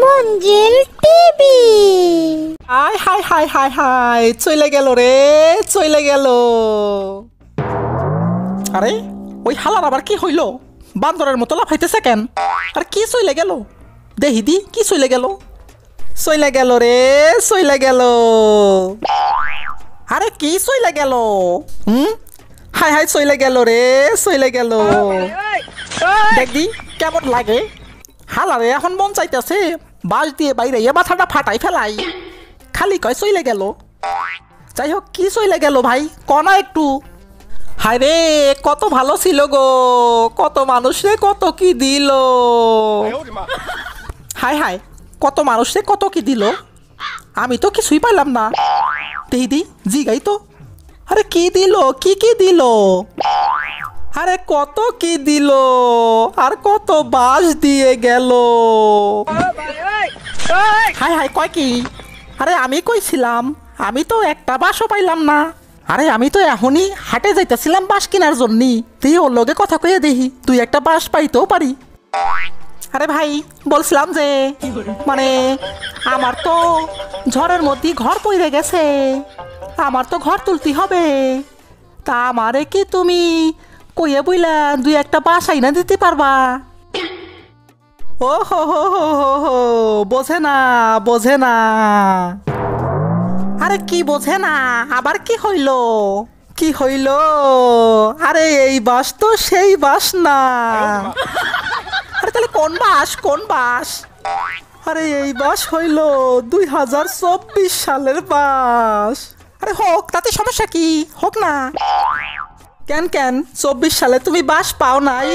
মঞ্জিল TV. হাই হাই হাই হাই হাই চলে গেল রে, চলে গেল। আরে ওই হালার আবার কি হইল? বান্দরের মতো লাফাইতেছে কেন? আর কি চলে গেল? দেহি দি কি চলে গেল? চলে গেল রে, চলে গেল। আরে কি চলে গেল? হাই হাই চলে গেল রে, চলে গেল। দেখবি কেমন লাগে? হালারে এখন মন চাইতেছে বাস দিয়ে বাইরে মাথাটা ফাটাই ফেলাই, খালি কয় চলে গেল। যাই হোক, কি চলে গেল ভাই কনা একটু। হায় রে, কত ভালো ছিল গো, কত মানুষে কত কি দিল। হায় হায়, কত মানুষে কত কি দিল, আমি তো কিছুই পাইলাম না। দিদি জি গাই তো। আরে কি দিল, কি কি দিল? আরে কত কি দিল, আর কত বাস দিয়ে গেল। হায় হায় কয় কি? আরে আমি কইছিলাম, আমি তো একটা বাসও পাইলাম না। আরে আমি তো এখনই হাটে যাইতেছিলাম বাস কেনার জন্যে, তুই ওর লগে কথা কইয়া দেখি তুই একটা বাস পাইতেও পারি। আরে ভাই বলছিলাম যে মানে আমার তো ঝড়ের মধ্যে ঘর পড়ে গেছে, আমার তো ঘর তুলতে হবে। তা আমারে কি তুমি কইয়া বইলা দুই একটা বাস আইনা দিতে পারবা? ও হো হো হো হো হো, বোঝে না বোঝে না। আরে কি বোঝে না, আবার কি হইল? কি হইল? আরে এই বাস তো সেই বাস না। আরে তাহলে কোন বাস, কোন বাস? আরে এই বাস হইল 2024 সালের বাস। আরে হোক, তাতে সমস্যা কি? হোক না। কেন কেন 24 সালে তুমি বাস পাও নাই?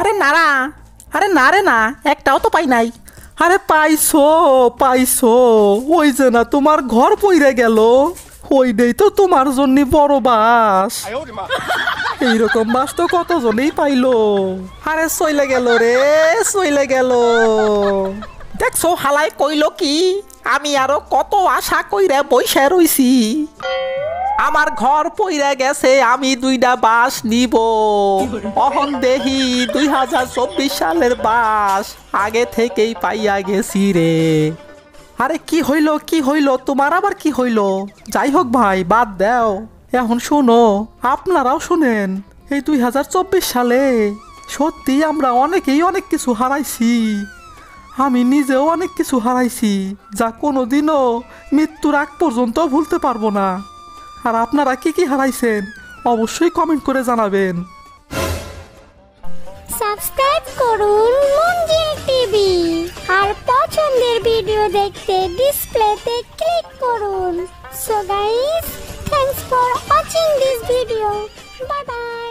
আরে নারা, আরে না রে না, একটাও তো পাই নাই। আরে পাইছো পাইছো, ওই যে না তোমার ঘর পইরে গেল, ওইটাই তো তোমার জন্য বড় বাস। এইরকম বাস তো কতজনেই পাইলো। আরে চইলে গেল রে, চইলে গেল। দেখছো হালাই কইল কি, আমি আরো কত আশা কইরা বইসা রইছি। আমার ঘর পইরা গেছে, আমি দুইটা বাস নিব। অহন দেহি 2024 সালের বাস আগে থেকেই পাইয়া গেছি রে। আরে কি হইল, কি হইল তোমার, আবার কি হইল? যাই হোক ভাই বাদ দাও, এখন শোনো, আপনারাও শুনেন। এই 2024 সালে সত্যি আমরা অনেকেই অনেক কিছু হারাইছি। আমি নিজেও অনেক কিছু হারাইছি, যা কোনোদিনও মৃত্যুর আগ পর্যন্ত ভুলতে পারবো না। আর আপনারা কি কি হারাইছেন অবশ্যই কমেন্ট করে জানাবেন। সাবস্ক্রাইব করুন মঞ্জিল টিভি, আর পছন্দের ভিডিও দেখতে ডিসপ্লেতে ক্লিক করুন। So guys, thanks for watching this video. Bye bye.